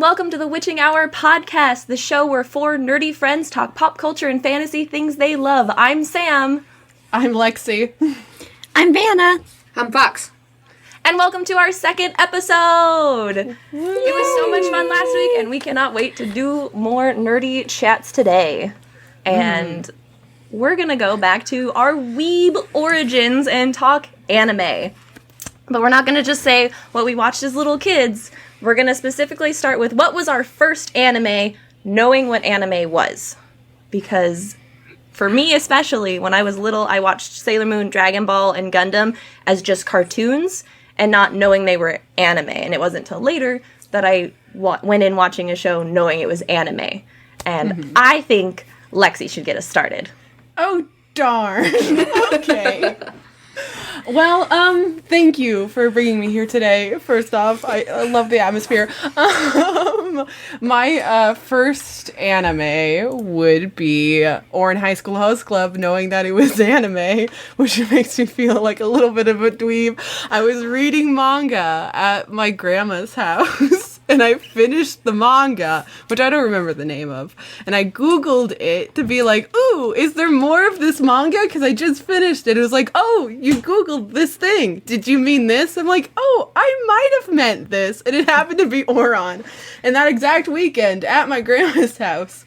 welcome to the Witching Hour podcast, the show where four nerdy friends talk pop culture and fantasy things they love. I'm Sam. I'm Lexi. I'm Vanna. I'm Fox. And welcome to our second episode. It was so much fun last week, and we cannot wait to do more nerdy chats today. And we're going to go back to our weeb origins and talk anime. But we're not going to just say what we watched as little kids. We're going to specifically start with what was our first anime, knowing what anime was. Because for me especially, when I was little, I watched Sailor Moon, Dragon Ball, and Gundam as just cartoons and not knowing they were anime. And it wasn't until later that I went in watching a show knowing it was anime. And I think Lexi should get us started. Oh, darn. Okay. Well, thank you for bringing me here today. First off, I love the atmosphere. My first anime would be Ouran High School Host Club, knowing that it was anime, which makes me feel like a little bit of a dweeb. I was reading manga at my grandma's house, and I finished the manga, which I don't remember the name of, and I Googled it to be like, ooh, is there more of this manga? Because I just finished it. It was like, oh, you Googled this thing. Did you mean this? I'm like, oh, I might have meant this. And it happened to be Ouran. And that exact weekend at my grandma's house,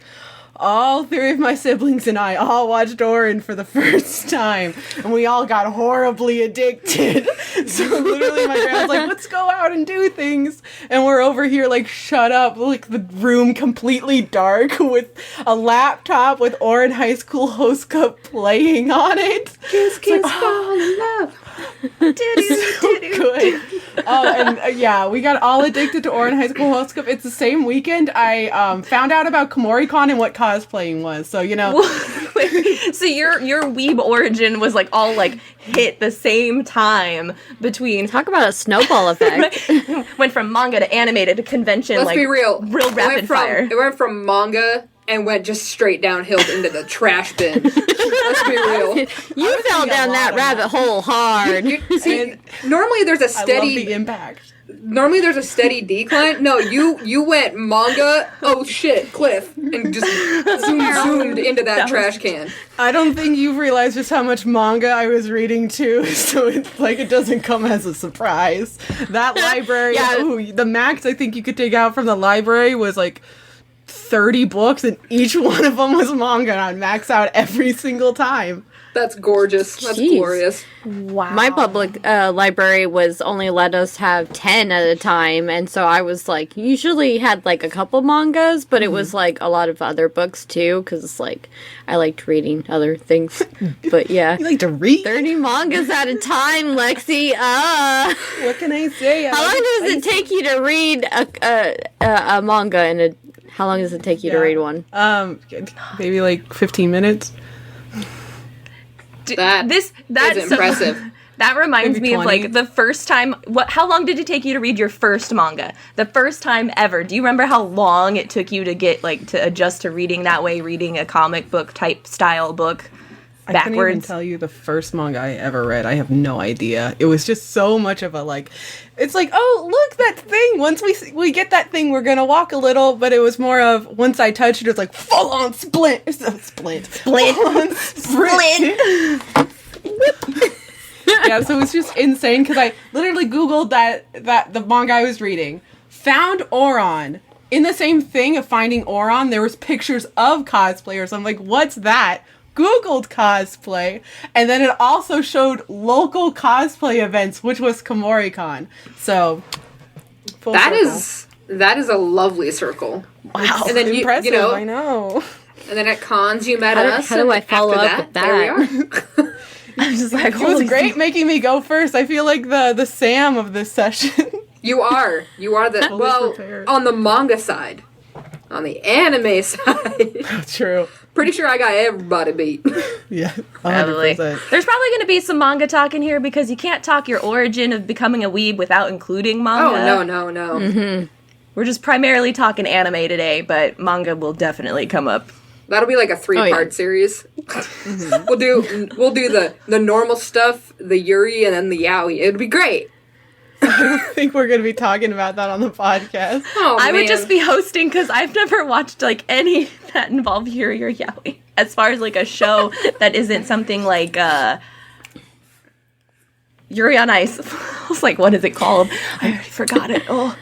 all three of my siblings and I all watched Ouran for the first time, and we all got horribly addicted. So literally my grandma's like, let's go out and do things, and we're over here like, shut up, like the room completely dark with a laptop with Ouran High School Host Cup playing on it. Kiss, kiss, fall in love. So good. Yeah, we got all addicted to Ouran High School Host Cup. It's the same weekend I found out about Komori-con and what cosplaying was. So, you know. So your weeb origin was like all like hit the same time between. Talk about a snowball effect. Went from manga to anime to convention. Let's be real. Real rapid fire. It went from manga and went just straight downhill into the trash bin. Let's be real. You fell down that rabbit hole hard. See, normally there's a steady. I love the impact. Normally there's a steady decline. No, you went manga. Oh shit, cliff, and just zoomed into that trash can. I don't think you've realized just how much manga I was reading too, so it's like it doesn't come as a surprise. That library, the max I think you could take out from the library was like 30 books, and each one of them was manga, and I'd max out every single time. That's gorgeous. That's glorious. Wow. My public library was only let us have 10 at a time, and so I was like, usually had like a couple mangas, but it was like a lot of other books too, because like I liked reading other things. But yeah. You like to read? 30 mangas at a time, Lexi. What can I say? How long does it take you to read a manga, and how long does it take you to read one? Maybe like 15 minutes. That's impressive. That reminds Maybe me of 20. like the first time. How long did it take you to read your first manga? The first time ever. Do you remember how long it took you to get like to adjust to reading that way, reading a comic book type style book backwards? I couldn't even tell you the first manga I ever read. I have no idea. It was just so much of a like. It's like, oh, look, that thing. Once we get that thing, we're gonna walk a little. But it was more of, once I touched it, it was like full on splint. Yeah, so it was just insane because I literally Googled that the manga I was reading, found Ouran. In the same thing of finding Ouran, there was pictures of cosplayers. I'm like, what's that? Googled cosplay, and then it also showed local cosplay events, which was Komori-con. So that is a lovely circle. Wow, and then impressive. You know, I know. And then at cons you met us. How do I follow up with that? There we are. I'm just like, It was great making me go first. I feel like the Sam of this session. You are the prepared. on the manga side. On the anime side. True. Pretty sure I got everybody beat. Yeah, 100%. Probably. There's probably going to be some manga talk in here because you can't talk your origin of becoming a weeb without including manga. Oh, no. Mm-hmm. We're just primarily talking anime today, but manga will definitely come up. That'll be like a 3-part series. Mm-hmm. We'll do the normal stuff, the Yuri, and then the Yaoi. It'd be great. I think we're going to be talking about that on the podcast. Oh, I would man. just be hosting because I've never watched like any that involve Yuri or Yaoi. As far as like a show that isn't something like Yuri on Ice. I was like, what is it called? I already forgot it. Oh,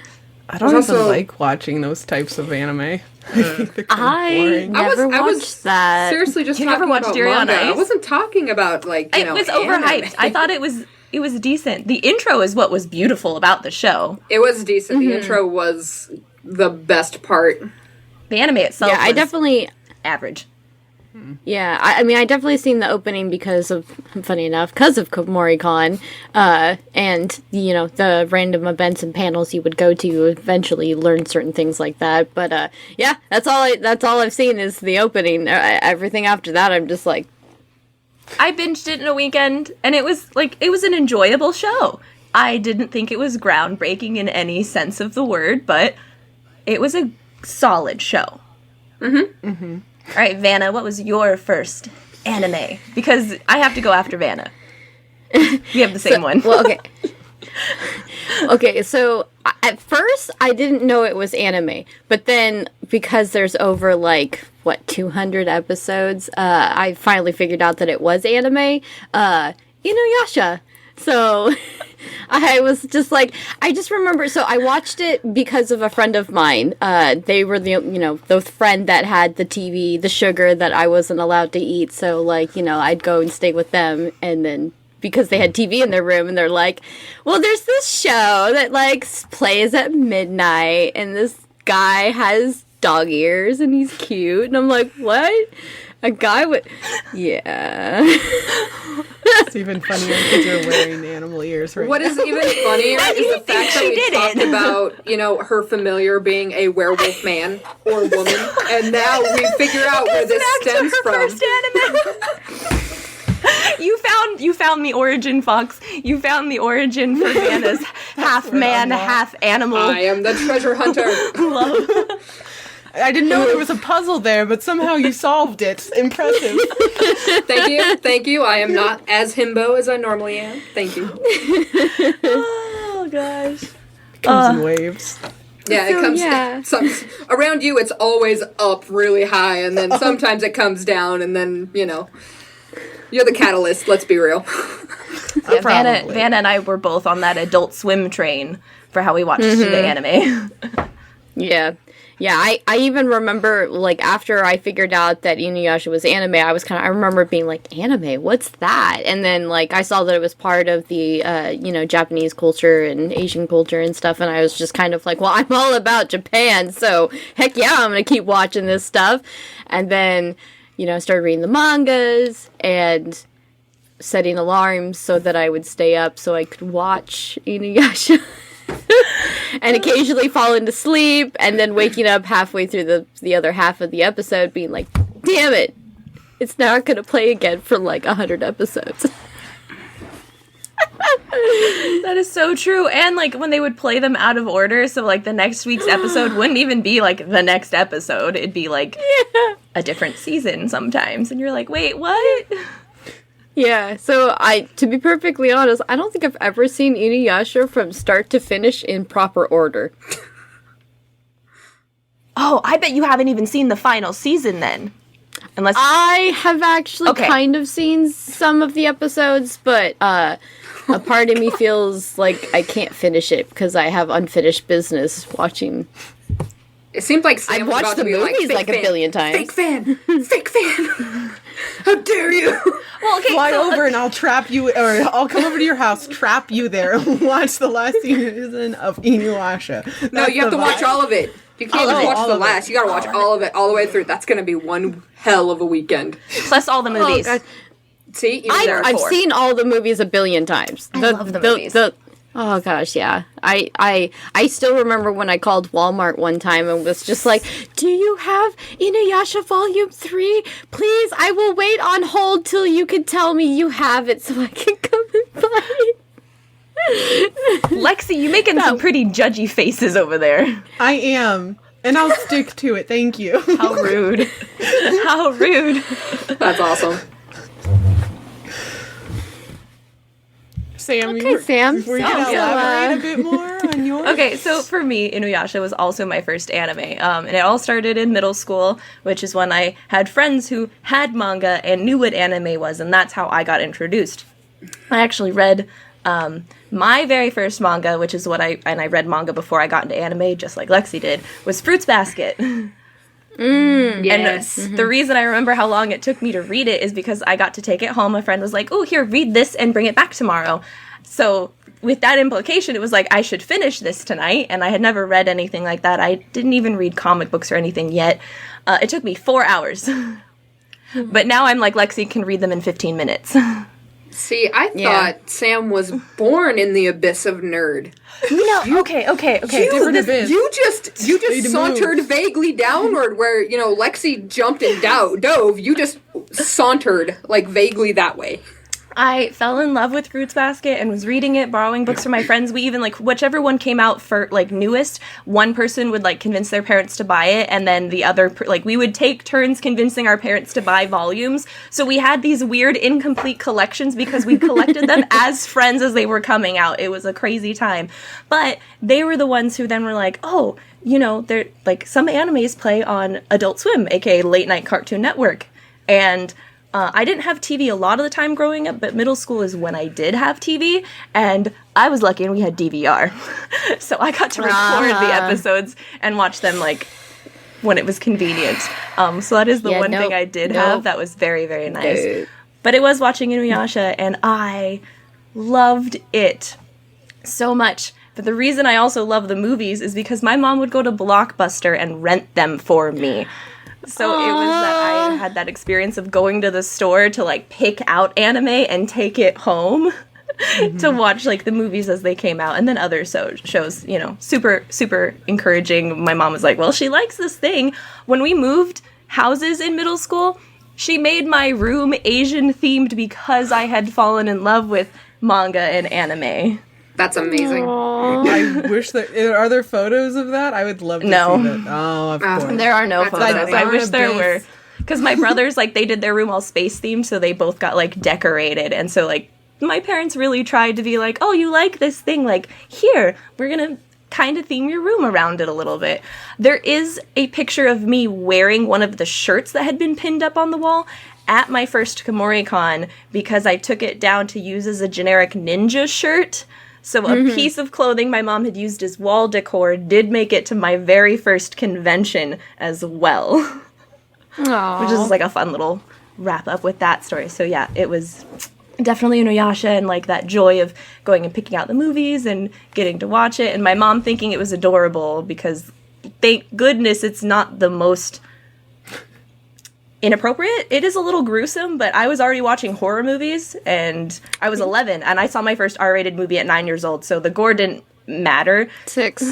I don't There's even also- like watching those types of anime. I think they're kind of boring. never I was watched that. Seriously, just You talking never watched about Yuri on manga. I Ice? wasn't talking about like it was overhyped. anime. I thought it was decent. The intro is what was beautiful about the show. It was decent. The intro was the best part. The anime itself Yeah, I was definitely. average. Yeah, I mean, I definitely seen the opening because of, funny enough, because of Komori-con, and, you know, the random events and panels you would go to eventually learn certain things like that. But, yeah, that's all I've seen is the opening. Everything after that, I'm just like, I binged it in a weekend, and it was an enjoyable show. I didn't think it was groundbreaking in any sense of the word, but it was a solid show. All right, Vanna, what was your first anime? Because I have to go after Vanna. We have the same one. well, okay. Okay, so at first I didn't know it was anime, but then because there's over like 200 episodes, I finally figured out that it was anime. Inuyasha. So I was just like, I just remember. So I watched it because of a friend of mine. They were the friend that had the TV, the sugar that I wasn't allowed to eat. So like, I'd go and stay with them, and then because they had TV in their room, and they're like, well, there's this show that like plays at midnight, and this guy has dog ears and he's cute, and I'm like, what? A guy with, yeah. It's even funnier because you're wearing animal ears right What now. is even funnier is the fact that we talked about, her familiar being a werewolf man or woman, and now we figure out where this stems from. First anime. You found the origin, Fox. You found the origin for Vanna's half man, half animal I am the treasure hunter. love. I didn't know there was a puzzle there, but somehow you solved it. Impressive. Thank you. I am not as himbo as I normally am. Thank you. Oh gosh. Comes in waves. Yeah, it comes around you. It's always up really high, and then sometimes it comes down, and then you're the catalyst. Let's be real. Yeah, Probably. Vanna and I were both on that Adult Swim train for how we watched the anime. Yeah. Yeah, I even remember, like, after I figured out that Inuyasha was anime, I remember being like, anime, what's that? And then, like, I saw that it was part of the, Japanese culture and Asian culture and stuff, and I was just kind of like, well, I'm all about Japan, so heck yeah, I'm gonna keep watching this stuff. And then, I started reading the mangas and setting alarms so that I would stay up so I could watch Inuyasha. And occasionally falling to sleep, and then waking up halfway through the other half of the episode being like, damn it, it's not gonna play again for like 100 episodes. That is so true. And like when they would play them out of order, so like the next week's episode wouldn't even be like the next episode. It'd be like a different season sometimes. And you're like, wait, what? Yeah, so to be perfectly honest, I don't think I've ever seen Inuyasha from start to finish in proper order. Oh, I bet you haven't even seen the final season then. Unless I have actually Okay. kind of seen some of the episodes, but a part of me feels like I can't finish it because I have unfinished business watching. It seemed like Sam I've was watched about the to be movies "Fake like a fan, billion times." Fake fan, fake fan. How dare you? well, okay, Fly so, over and I'll trap you, or I'll come over to your house, trap you there, and watch the last season of Inuyasha. No, you have to watch all of it. You can't just watch the last. You gotta watch all of it, all the way through. That's gonna be one hell of a weekend. plus all the movies. God. See, even there. I've seen all the movies a billion times. I love the movies. Oh gosh, yeah. I still remember when I called Walmart one time and was just like, "Do you have Inuyasha Volume 3? Please, I will wait on hold till you can tell me you have it so I can come and buy it." Lexi, you making some pretty judgy faces over there. I am, and I'll stick to it. Thank you. How rude. How rude. That's awesome. Sam, Okay, Sam. Were you So, going to elaborate a bit more on yours? Okay, so for me, Inuyasha was also my first anime. And it all started in middle school, which is when I had friends who had manga and knew what anime was, and that's how I got introduced. I actually read my very first manga, which is I read manga before I got into anime, just like Lexi did, was Fruits Basket. Yes. And the reason I remember how long it took me to read it is because I got to take it home. A friend was like, oh, here, read this and bring it back tomorrow. So with that implication, it was like, I should finish this tonight. And I had never read anything like that. I didn't even read comic books or anything yet. It took me 4 hours. But now I'm like, Lexi can read them in 15 minutes. See, I thought Sam was born in the abyss of nerd. Okay. You just sauntered vaguely downward where, Lexi jumped and dove. You just sauntered, like, vaguely that way. I fell in love with Fruits Basket and was reading it, borrowing books from my friends. We even, like, whichever one came out for, like, newest, one person would, like, convince their parents to buy it, and then the other, we would take turns convincing our parents to buy volumes. So we had these weird, incomplete collections because we collected them as friends as they were coming out. It was a crazy time. But they were the ones who then were like, oh, they're, like, some animes play on Adult Swim, aka Late Night Cartoon Network. And I didn't have TV a lot of the time growing up, but middle school is when I did have TV, and I was lucky and we had DVR. So I got to record the episodes and watch them, like, when it was convenient. So that is the one thing I did have that was very, very nice. But it was watching Inuyasha, and I loved it so much. But the reason I also love the movies is because my mom would go to Blockbuster and rent them for me. So it was that I had that experience of going to the store to, like, pick out anime and take it home to watch, like, the movies as they came out. And then other shows, super, super encouraging. My mom was like, well, she likes this thing. When we moved houses in middle school, she made my room Asian-themed because I had fallen in love with manga and anime. That's amazing. I wish are there photos of that? I would love to see that. Oh, of course. There are no photos. I wish there were. Because my brothers, like, they did their room all space-themed, so they both got, like, decorated. And so, like, my parents really tried to be like, oh, you like this thing? Like, here, we're gonna kind of theme your room around it a little bit. There is a picture of me wearing one of the shirts that had been pinned up on the wall at my first KomoriCon because I took it down to use as a generic ninja shirt. So a piece of clothing my mom had used as wall decor did make it to my very first convention as well. Which is like a fun little wrap up with that story. So yeah, it was definitely Inuyasha and like that joy of going and picking out the movies and getting to watch it. And my mom thinking it was adorable because thank goodness it's not the most inappropriate. It is a little gruesome, but I was already watching horror movies and I was 11 and I saw my first R-rated movie at 9 years old, so the gore didn't matter. 6.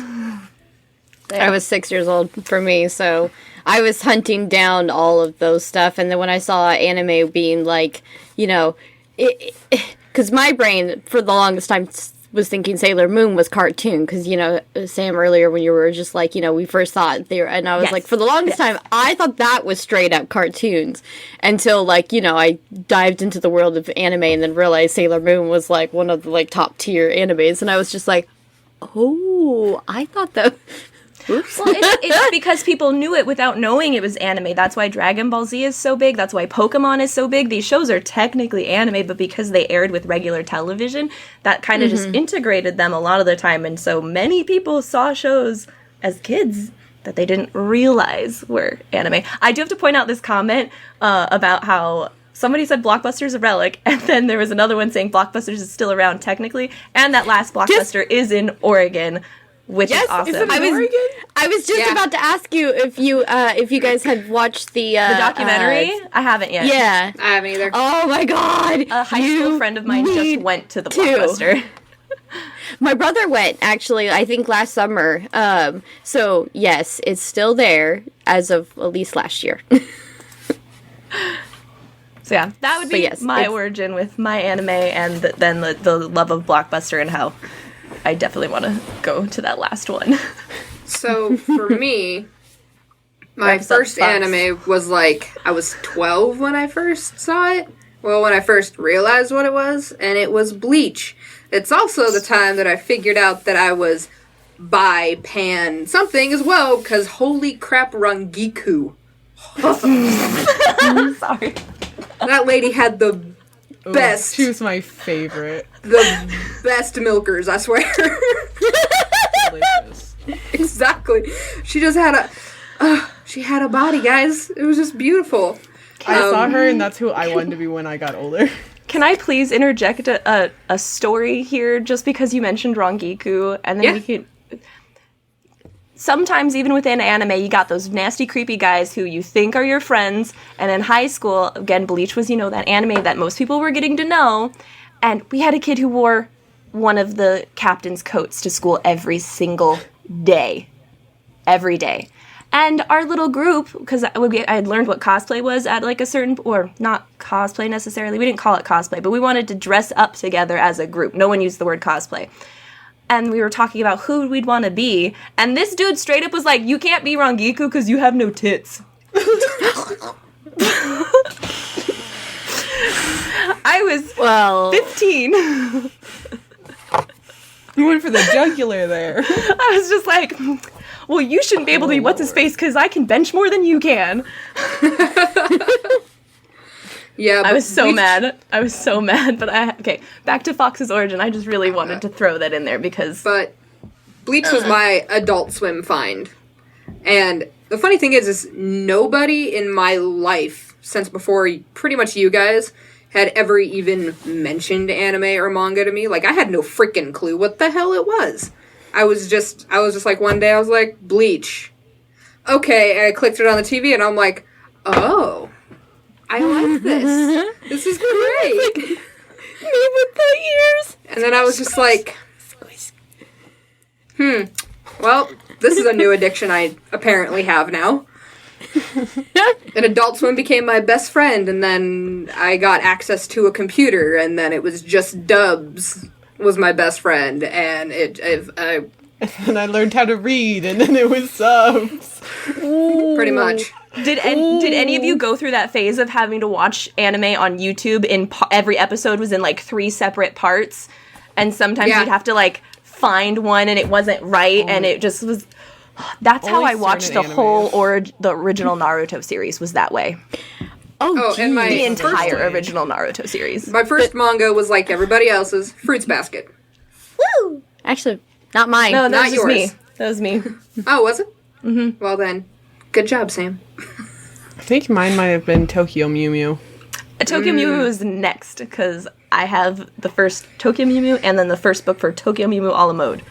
I was 6 years old for me, so I was hunting down all of those stuff, and then when I saw anime being like, you know, because my brain for the longest time was thinking Sailor Moon was cartoon, because, you know, Sam, earlier when you were just like, you know, we first saw it there, and I was like, for the longest time, I thought that was straight up cartoons, until, like, you know, I dived into the world of anime and then realized Sailor Moon was, like, one of the, like, top tier animes, and I was just like, oh, I thought that... Oops. Well, it's because people knew it without knowing it was anime. That's why Dragon Ball Z is so big. That's why Pokemon is so big. These shows are technically anime, but because they aired with regular television, that kind of just integrated them a lot of the time. And so many people saw shows as kids that they didn't realize were anime. I do have to point out this comment about how somebody said Blockbuster's a relic, and then there was another one saying Blockbusters is still around technically, and that last Blockbuster is in Oregon. Which is awesome. Is it Oregon? I was just about to ask you if you guys had watched the documentary. I haven't yet. Yeah, I haven't either. Oh my god! A high school friend of mine just went to the Blockbuster. My brother went, actually, I think last summer. So yes, it's still there as of at least last year. So yeah, that would be my origin with my anime, and then the love of Blockbuster and how I definitely want to go to that last one. So, for me, my first anime was like, I was 12 when I first saw it. Well, when I first realized what it was, and it was Bleach. It's also the time that I figured out that I was bi, pan, something as well, because holy crap, Rangiku. Sorry. That lady had the best. She was my favorite. The best milkers, I swear. Delicious. Exactly. She just had a body, guys. It was just beautiful. I saw her, and that's who I wanted to be when I got older. Can I please interject a story here, just because you mentioned Rangiku, and then we could... Sometimes, even within anime, you got those nasty, creepy guys who you think are your friends, and in high school, again, Bleach was, that anime that most people were getting to know, and we had a kid who wore one of the captain's coats to school every single day. Every day. And our little group, because I had learned what cosplay was at like a certain, or not cosplay necessarily, we didn't call it cosplay, but we wanted to dress up together as a group. No one used the word cosplay. And we were talking about who we'd want to be, and this dude straight up was like, you can't be Rangiku because you have no tits. I was 15. You went for the jugular there. I was just like, well, you shouldn't be able to be what's-his-face because I can bench more than you can. Yeah, I was so mad. But okay, back to Fox's origin. I just really wanted to throw that in there because... But Bleach was my Adult Swim find. And the funny thing is nobody in my life, since before pretty much you guys, had ever even mentioned anime or manga to me. Like, I had no freaking clue what the hell it was. I was just like, one day I was like, Bleach. Okay, and I clicked it on the TV and I'm like, oh... I like this. This is great. Me with the ears. And then I was just like, well, this is a new addiction I apparently have now. And Adult Swim became my best friend, and then I got access to a computer, and then it was just Dubs was my best friend, and and I learned how to read, and then it was subs. Pretty much. Did any of you go through that phase of having to watch anime on YouTube every episode was in like 3 separate parts, and sometimes you'd have to like find one and it wasn't right, and it just was... That's how I watched the whole the original Naruto series was that way. And the entire original Naruto series. My first manga was like everybody else's, Fruits Basket. Woo! Actually, not mine. No, that Not was just yours. me. That was me. Oh, was it? Mm-hmm. Well then, good job, Sam. I think mine might have been Tokyo Mew Mew. Tokyo Mew Mew was next, because I have the first Tokyo Mew Mew and then the first book for Tokyo Mew Mew a la mode.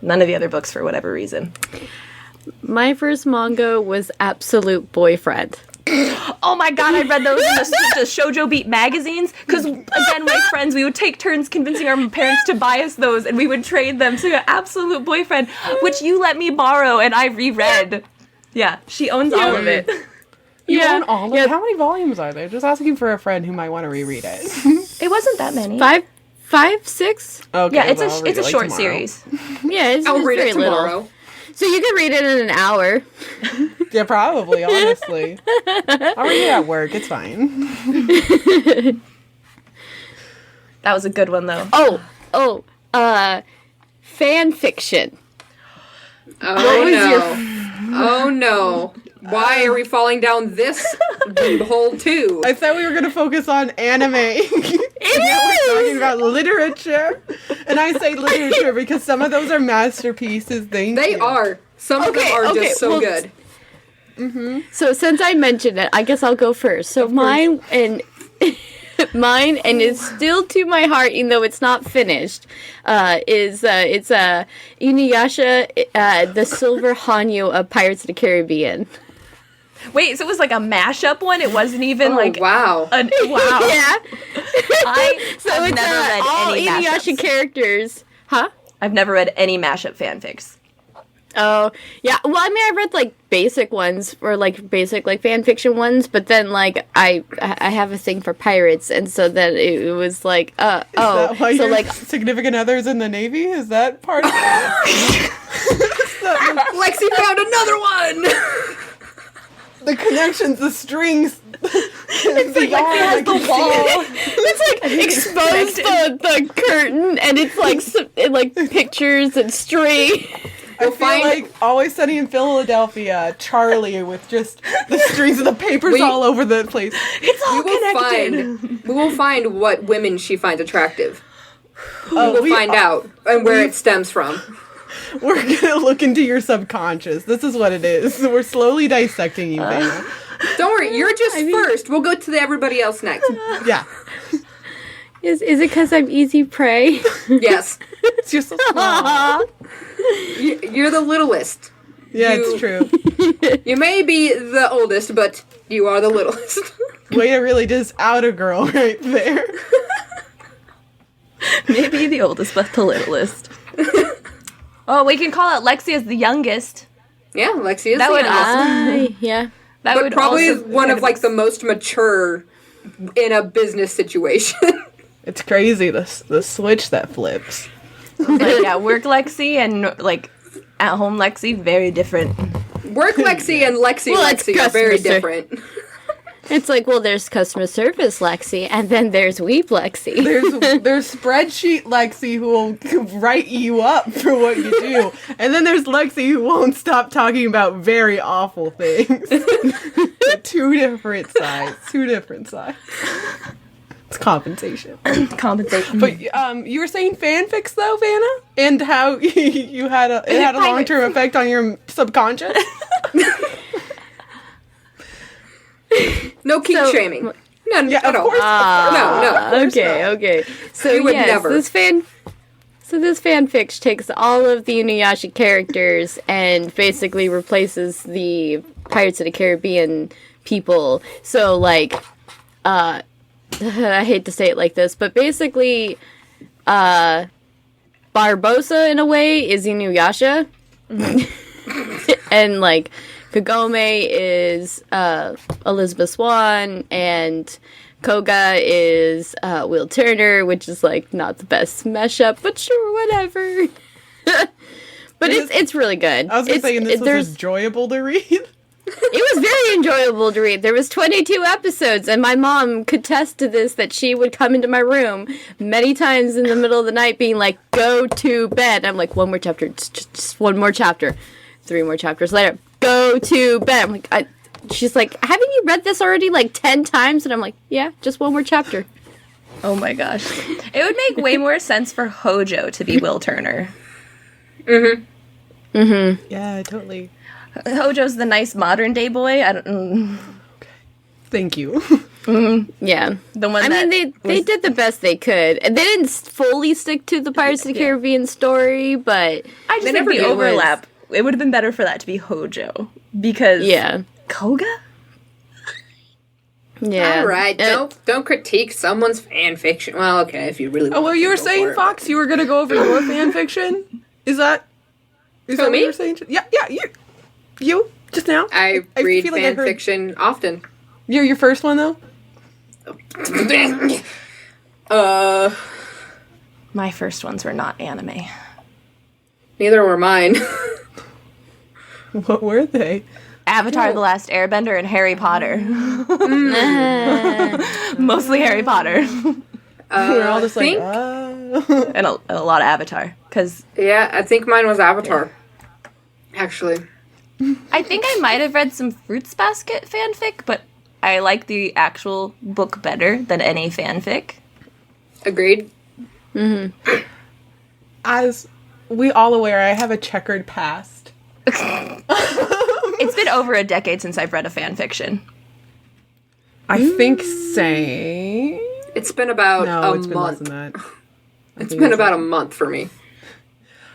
None of the other books for whatever reason. My first manga was Absolute Boyfriend. Oh my god, I read those in the Shoujo Beat magazines, because, again, my friends, we would take turns convincing our parents to buy us those, and we would trade them. So, Absolute Boyfriend, which you let me borrow, and I reread. Yeah, she owns all of it. You own all of it? How many volumes are there? Just asking for a friend who might want to reread it. It wasn't that many. 5, 6? Okay, Yeah, it's well, a like short tomorrow. series. Yeah, I'll it's read very it tomorrow. little. So you could read it in an hour. Yeah, probably, honestly. I'll read it at work, it's fine. That was a good one, though. Fan fiction. Oh no. Why are we falling down this deep hole too? I said we were going to focus on anime. We're talking about literature. And I say literature because some of those are masterpieces. They are. Some of them are just so good. Mm-hmm. So since I mentioned it, I guess I'll go first. So mine and it's still to my heart, even though it's not finished. It's Inuyasha, the Silver Hanyu of Pirates of the Caribbean. Wait, so it was like a mashup one? It wasn't even wow. Wow. Yeah. I've never read all any Inuyasha mashups. characters. Huh? I've never read any mashup fanfics. Oh, yeah. Well, I mean, I read, like, basic ones, or, like, basic, like, fan fiction ones, but then, like, I have a thing for pirates, and so then it was, like, Is that why so, your like... significant other's in the Navy? Is that part of it? Lexi found another one! The connections, the strings. It's like Lexi has the wall. It's like expose the curtain, and it's like pictures and string. I feel like Always Sunny in Philadelphia, Charlie with just the strings of the papers all over the place. It's all connected. We will find what women she finds attractive. We will find out and where it stems from. We're gonna look into your subconscious. This is what it is. We're slowly dissecting you, Vanna. Don't worry, you're just first. We'll go to everybody else next. Yeah. Is it because I'm easy prey? Yes. It's just so small. You're the littlest. Yeah, it's true. You may be the oldest, but you are the littlest. Way to really just out a girl right there. Maybe the oldest, but the littlest. Oh, we can call out Lexi as the youngest. Yeah, Lexi is That the would youngest. Yeah. That But would probably also one of like the most mature in a business situation. It's crazy, the switch that flips. like at work Lexi and like at home Lexi, very different. Work Lexi and Lexi it's Lexi are very customer different. It's like, well, there's customer service Lexi, and then there's Weeb Lexi. There's spreadsheet Lexi who will write you up for what you do, and then there's Lexi who won't stop talking about very awful things. Two different sides. It's compensation. Compensation. But you were saying fanfics though, Vanna, and how it had a long-term effect on your subconscious. No kink shaming. No, Yeah, no, of no. course. No. Okay. So We would yes, never. this fanfic takes all of the Inuyasha characters and basically replaces the Pirates of the Caribbean people. So like, I hate to say it like this, but basically, Barbossa in a way is Inuyasha, and like Kagome is Elizabeth Swann, and Koga is Will Turner, which is like not the best mesh up, but sure, whatever. But it's really good. I was gonna say, and this was enjoyable to read. It was very enjoyable to read. There was 22 episodes, and my mom could attest to this, that she would come into my room many times in the middle of the night being like, go to bed. I'm like, one more chapter, just one more chapter. 3 more chapters later, go to bed. I'm like, she's like, haven't you read this already like 10 times? And I'm like, yeah, just one more chapter. Oh my gosh. It would make way more sense for Hojo to be Will Turner. Yeah, totally. Hojo's the nice modern day boy. I don't. Thank you. Yeah. The one. I mean, they did the best they could. And they didn't fully stick to the Pirates of the Caribbean story, but I just think never the did. overlap. It would have been better for that to be Hojo because Koga. Yeah. All right, don't critique someone's fan fiction. Well, okay, if you really. Oh, well, you were saying, Fox, you were gonna go over your fan fiction. Is that what me? you were saying? Yeah, you just now. I read feel like fan fiction often. You're your first one though. My first ones were not anime. Neither were mine. What were they? Avatar: The Last Airbender and Harry Potter. Mostly Harry Potter. We're all just like, and a lot of Avatar. Because Yeah, I think mine was Avatar. Actually. I think I might have read some Fruits Basket fanfic, but I like the actual book better than any fanfic. Agreed. as we all aware, I have a checkered past. It's been over a decade since I've read a fanfiction. I think same. It's been about a it's been less month. than that. It's been about a month for me.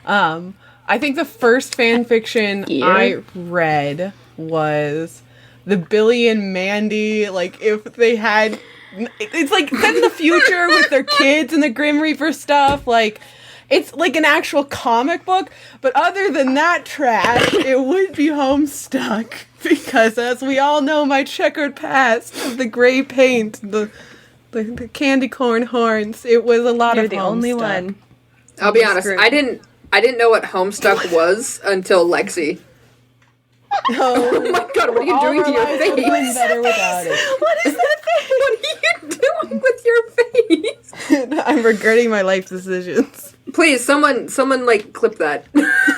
I think the first fan fiction I read was the Billy and Mandy, like, if they had... It's, like, set in the future with their kids and the Grim Reaper stuff, like... It's like an actual comic book, but other than that trash, it would be Homestuck. Because, as we all know, my checkered past, the gray paint, the candy corn horns, it was a lot You're of the Homestuck. only one. I'll be honest, Screw. I didn't know what Homestuck was until Lexi. Oh my god, what are you doing to your face? Better without it. What is that regretting my life decisions. Please, someone, like, clip that.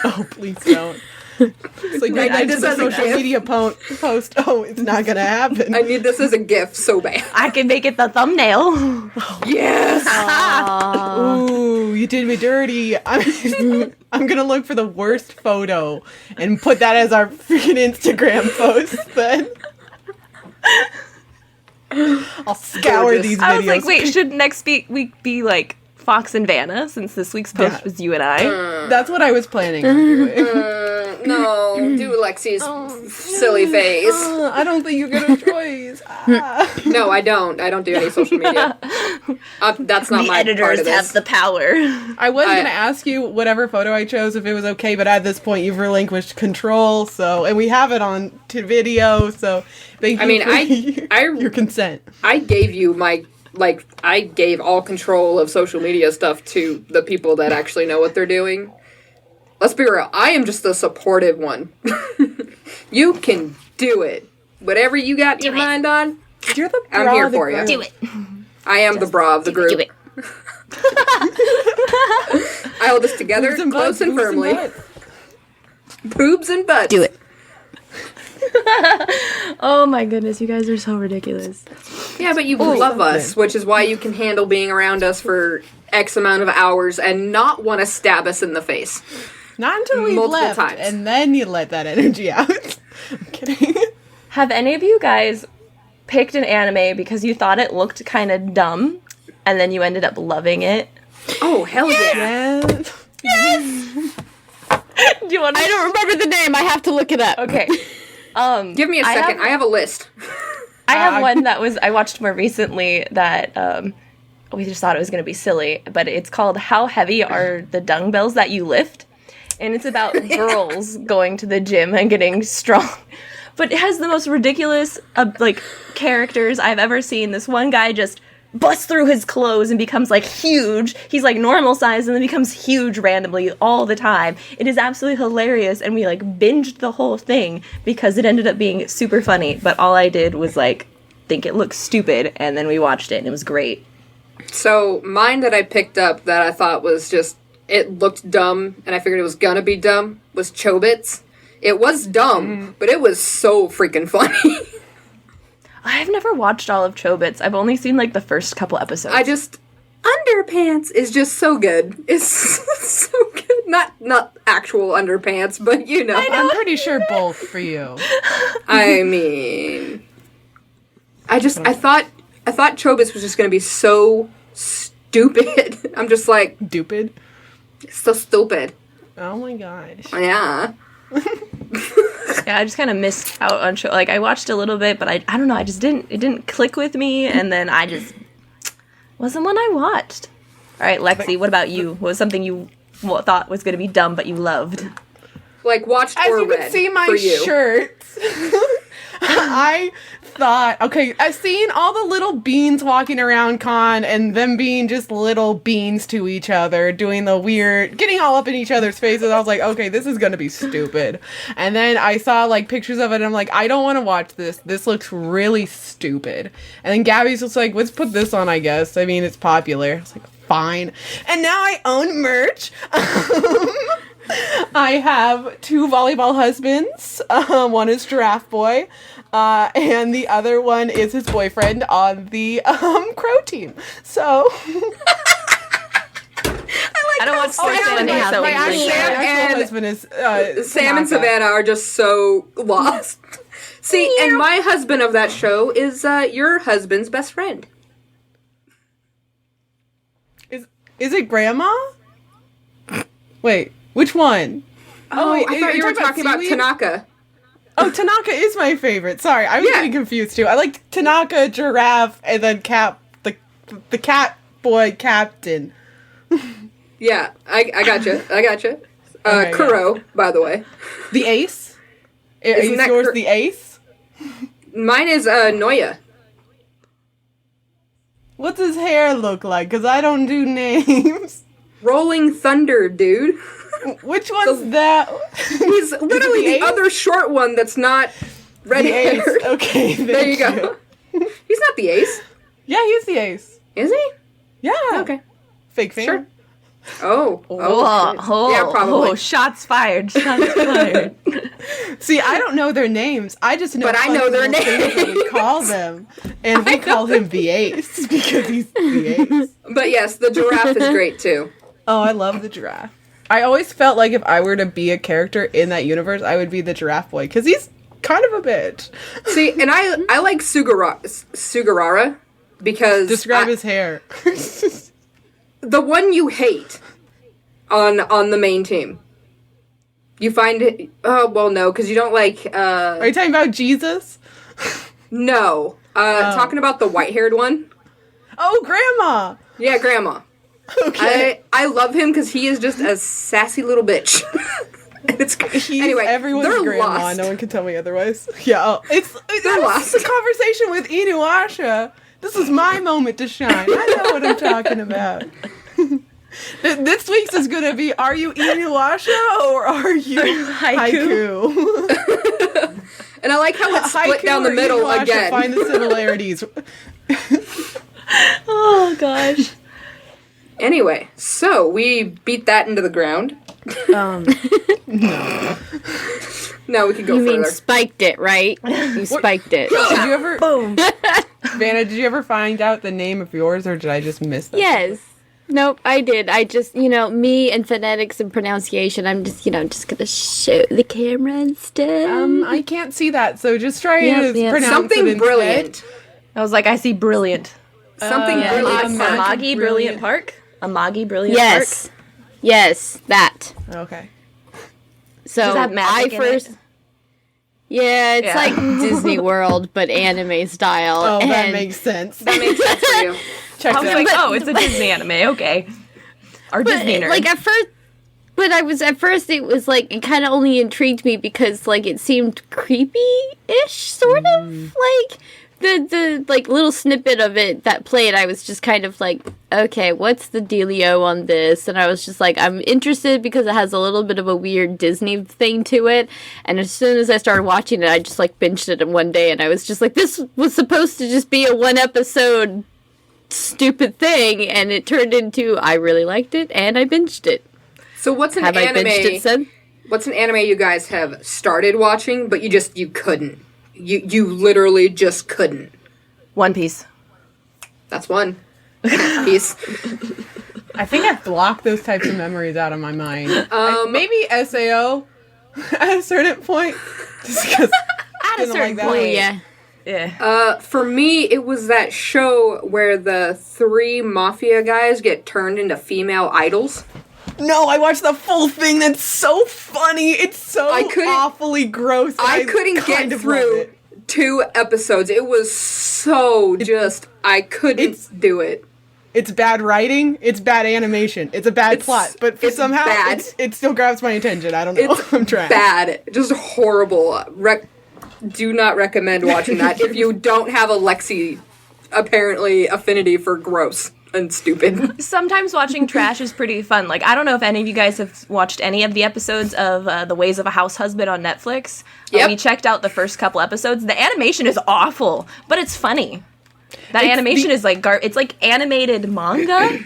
Oh, please don't. It's like right this into the as a social GIF. media post. Oh, it's not gonna happen. I need this as a GIF so bad. I can make it the thumbnail. Yes! Ooh, you did me dirty. I'm gonna look for the worst photo and put that as our freaking Instagram post then. I'll scour Gorgeous. these videos. I was like, wait, should next week be like Fox and Vanna, since this week's post Yeah. was you and I? That's what I was planning on doing. No, do Lexi's silly face. I don't think you get a choice. No, I don't. I don't do any social media. That's not The my part editors of this. have the power. I was gonna ask you whatever photo I chose if it was okay, but at this point you've relinquished control. So, and we have it on to video. So, thank you for your consent. I gave you I gave all control of social media stuff to the people that actually know what they're doing. Let's be real. I am just the supportive one. You can do it. Whatever you got your mind on, You're the I'm bra here of the for you. group. Do it. I am the bra of the group. Do it. I hold this together Boobs and close butts, and boobs and firmly. butts. Boobs and butts. Do it. Oh my goodness, you guys are so ridiculous. Yeah, but you love us, which is why you can handle being around us for X amount of hours and not want to stab us in the face. Not until we Multiple left, times. and then you let that energy out. I'm kidding. Have any of you guys picked an anime because you thought it looked kind of dumb, and then you ended up loving it? Oh, hell yeah. Yes. Do you want to? I don't remember the name. I have to look it up. Okay. Give me a second. I have a list. I have one that I watched more recently that we just thought it was going to be silly, but it's called How Heavy Are the Dumbbells That You Lift? And it's about girls going to the gym and getting strong. But it has the most ridiculous characters I've ever seen. This one guy just busts through his clothes and becomes huge. He's normal size and then becomes huge randomly all the time. It is absolutely hilarious, and we binged the whole thing because it ended up being super funny. But all I did was think it looked stupid, and then we watched it and it was great. So, mine that I picked up that I thought was just, it looked dumb, and I figured it was gonna be dumb, was Chobits. It was dumb, but it was so freaking funny. I've never watched all of Chobits. I've only seen the first couple episodes. Underpants is just so good. It's so good. Not actual underpants, but you know. I'm pretty sure both for you. I mean, I thought Chobits was just gonna be so stupid. I'm just Stupid. so stupid. Oh my gosh. Yeah. Yeah, I just kind of missed out on show. I watched a little bit, but I don't know. It didn't click with me, and then I just wasn't one I watched. All right, Lexi, what about you? What was something you thought was going to be dumb, but you loved? Watched As or you read can see my for you. shirts. I thought, okay, I've seen all the little beans walking around con and them being just little beans to each other, doing the weird, getting all up in each other's faces. I was like, okay, this is gonna be stupid. And then I saw pictures of it and I'm like, I don't want to watch this. This looks really stupid. And then Gabby's just like, let's put this on, I guess. I mean, it's popular. I was like, fine. And now I own merch. I have 2 volleyball husbands. One is Giraffe Boy, and the other one is his boyfriend on the Crow team. So I don't watch sports yeah, anime, my- so my actual husband is Sam and Savannah are just so lost. See, and my husband of that show is your husband's best friend. Is it Grandma? Wait, which one? Oh, I thought are you were talking about Seaweed? Tanaka. Oh, Tanaka is my favorite. Sorry, I was Yeah. getting confused too. I like Tanaka, Giraffe, and then the cat boy captain. Yeah, I gotcha. I gotcha. Okay, Kuro, by the way. The ace? Isn't Is that yours cor- the ace? Mine is Noya. What's his hair look like? Because I don't do names. Rolling Thunder, dude. Which one's that? He's literally the ace? other short one that's not red The ace. haired. Okay, There you go. He's not the ace. Yeah, he's the ace. Is he? Yeah. Okay. Fake fan. Sure. Oh. Oh, oh, Yeah, probably. oh, shots fired. Shots fired. See, I don't know their names. I just know. But I know their funny little things that we names. call them, and we call him the Ace because he's the Ace. But yes, the giraffe is great too. Oh, I love the giraffe. I always felt like if I were to be a character in that universe, I would be the giraffe boy because he's kind of a bitch. See, and I like Sugarara because Describe his hair. the one you hate on the main team. You find it. Oh well, no, because you don't like. Are you talking about Jesus? No, talking about the white-haired one. Oh, Grandma. Yeah, Grandma. Okay. I love him because he is just a sassy little bitch. It's He's anyway. everyone's They're grandma. lost. No one can tell me otherwise. Yeah, it's They're lost. lost. The conversation with Inuyasha. This is my moment to shine. I know what I'm talking about. This week's is gonna be: Are you Inuyasha or are you Haiku? And I like how it's split Haiku down the or middle Inuyasha, again. Find the similarities. Oh gosh. Anyway, so we beat that into the ground. No, we can go You further. mean spiked it, right? You spiked it. Did you ever, Boom. Vanna? Did you ever find out the name of yours, or did I just miss that? Yes. Nope, I did. I just, me and phonetics and pronunciation, I'm just, just gonna show the camera instead. I can't see that, so just try Yep, to yep. pronounce it Something instead. brilliant. I was like, I see brilliant. Something Yeah, brilliant. Amagi Amagi Brilliant Park. Amagi Brilliant Yes. Park. Yes, that. Okay. So Does it have I magic in first. it? Yeah, it's Yeah. like Disney World, but anime style. Oh, that and makes sense. That makes sense for you. Check I was that. like, oh, it's a Disney anime. Okay. Our Disney nerd. Like at first, it was like it kind of only intrigued me because like it seemed creepy-ish, sort of like the like little snippet of it that played. I was just kind of like, okay, what's the dealio on this? And I was just like, I'm interested because it has a little bit of a weird Disney thing to it. And as soon as I started watching it, I just like binged it in one day, and I was just like, this was supposed to just be a one episode stupid thing, and it turned into I really liked it and I binged it. So what's an Have I anime? binged it since? What's an anime you guys have started watching, but you couldn't? You literally just couldn't. One Piece. That's one piece. I think I've blocked those types of memories out of my mind. Maybe SAO at a certain point. Just because At a certain Oh point. yeah. Yeah. For me, it was that show where the 3 mafia guys get turned into female idols. No, I watched the full thing. That's so funny. It's so I couldn't- awfully gross. I couldn't kind get of love through it. 2 episodes. It was so just I couldn't do it. It's bad writing. It's bad animation. It's a bad It's- plot. But it's somehow bad. it still grabs my attention. I don't know. It's I'm trying. bad. Just horrible. Do not recommend watching that if you don't have a Lexi apparently affinity for gross and stupid. Sometimes watching trash is pretty fun. Like, I don't know if any of you guys have watched any of the episodes of The Ways of a House Husband on Netflix. Yep. We checked out the first couple episodes. The animation is awful, but it's funny. That animation is like it's like animated manga.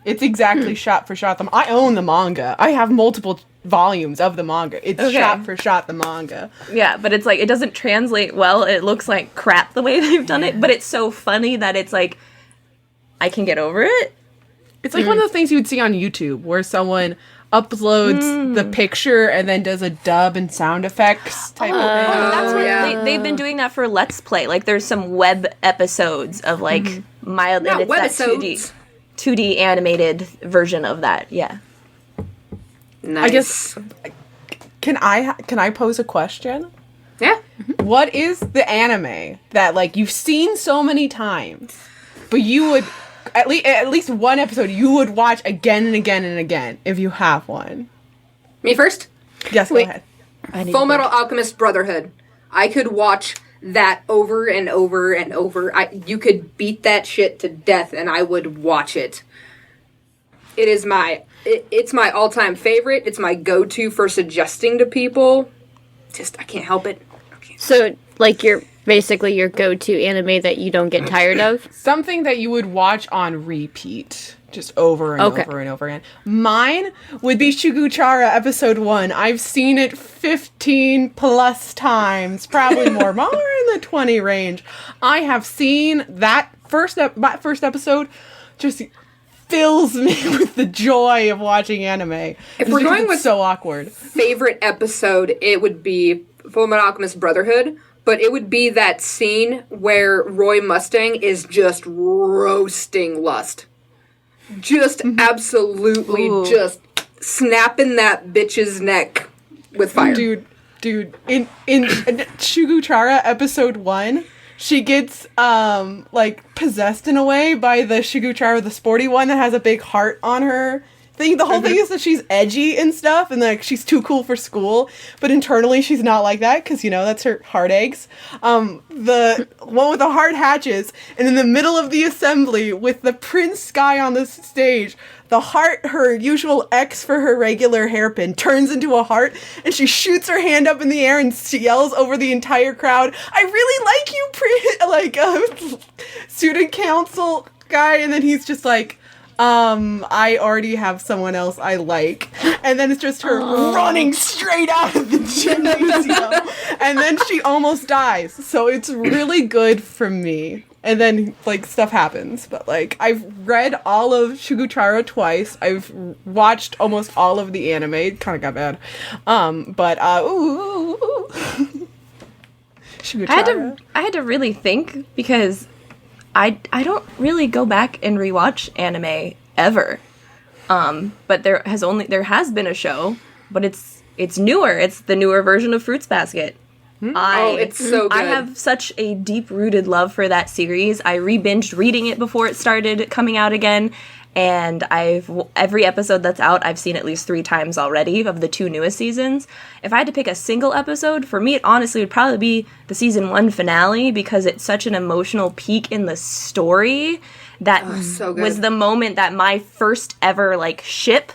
It's exactly shot for shot. I own the manga. I have multiple volumes of the manga. It's Okay. shot for shot the manga. Yeah, but it's like it doesn't translate well. It looks like crap the way they've done it, but it's so funny that it's like I can get over it. It's like one of those things you would see on YouTube where someone uploads the picture and then does a dub and sound effects type of thing. That's what yeah. they've been doing that for Let's Play. Like there's some web episodes of like mild Not and it's that webisodes. 2D animated version of that. Yeah. Nice. I guess can I pose a question? Yeah. What is the anime that like you've seen so many times, but you would at least one episode you would watch again and again and again if you have one? Me first? Yes, go ahead. Full Metal Alchemist Brotherhood. I could watch that over and over and over. You could beat that shit to death and I would watch it. It is it's my all-time favorite. It's my go-to for suggesting to people. I can't help it. So like your go-to anime that you don't get tired of. Something that you would watch on repeat. just over and Okay. over and over again. Mine would be Shuguchara episode 1. I've seen it 15 plus times, probably more in the 20 range. I have seen that first episode just fills me with the joy of watching anime. If we're going with so awkward. favorite episode, it would be Fullmetal Alchemist Brotherhood, but it would be that scene where Roy Mustang is just roasting Lust. Just absolutely just snapping that bitch's neck with fire. Dude, in Shuguchara episode 1, she gets possessed in a way by the Shuguchara, the sporty one that has a big heart on her thing. The whole thing is that she's edgy and stuff, and like she's too cool for school, but internally she's not like that because that's her heart eggs. The one with the heart hatches, and in the middle of the assembly with the Prince guy on the stage, the heart, her usual X for her regular hairpin, turns into a heart, and she shoots her hand up in the air and she yells over the entire crowd, "I really like you, student council guy," and then he's just like, I already have someone else I like. And then it's just her running straight out of the gymnasium. And then she almost dies. So it's really good for me. And then, stuff happens. But, I've read all of Shuguchara twice. I've watched almost all of the anime. It kind of got bad. Shuguchara. I had to really think because I don't really go back and rewatch anime ever. But there has been a show, but it's newer. It's the newer version of Fruits Basket. It's so good. I have such a deep-rooted love for that series. I re-binged reading it before it started coming out again, and every episode that's out, I've seen at least 3 times already of the 2 newest seasons. If I had to pick a single episode, for me, it honestly would probably be the season 1 finale because it's such an emotional peak in the story that so good. was the moment that my first ever, ship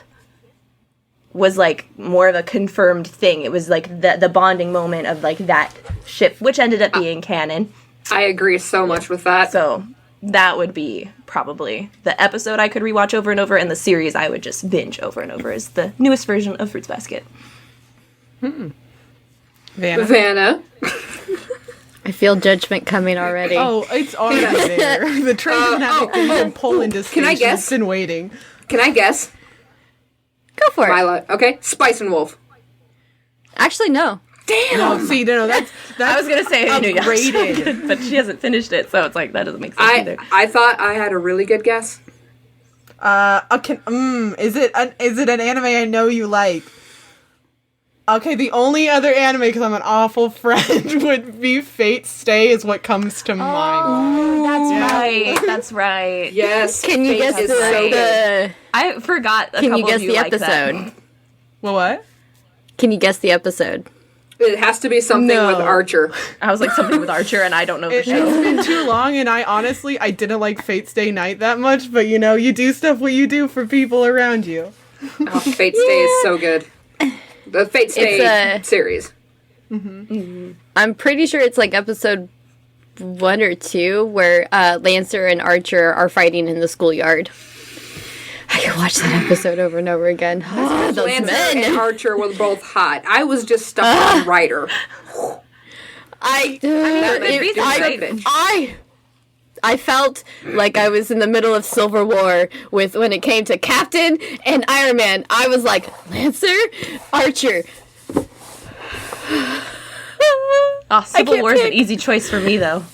was, more of a confirmed thing. It was, the bonding moment of, that ship, which ended up being canon. I agree so much with that. So that would be probably the episode I could rewatch over and over, and the series I would just binge over and over is the newest version of Fruits Basket. Vanna. I feel judgment coming already. Oh, it's already there. The train from Poland is Can I guess? It's been waiting. Can I guess? Go for it. Mila. Okay. Spice and Wolf. Actually, no. Damn. No, that's I was gonna say upgraded. but she hasn't finished it, so it's that doesn't make sense either. I thought I had a really good guess. Okay. Is it an anime I know you like? Okay, the only other anime, because I'm an awful friend, would be Fate Stay is what comes to mind. That's right. Yes. Can you Fate guess is the, so good. the I forgot a Can couple you guess of you the like that. episode? Well, what? Can you guess the episode? It has to be something No. with Archer. I was something with Archer, and I don't know the It's show. been too long, and I didn't like Fate Stay Night that much, but you do stuff what you do for people around you. Oh, Fate Stay is so good. The Fate Stay series. I'm pretty sure it's episode 1 or 2 where Lancer and Archer are fighting in the schoolyard. I can watch that episode over and over again. Those Lancer men. and Archer were both hot. I was just stuck on Ryder. I felt like I was in the middle of Civil War when it came to Captain and Iron Man. I was like, Lancer, Archer. Civil War is an easy choice for me, though.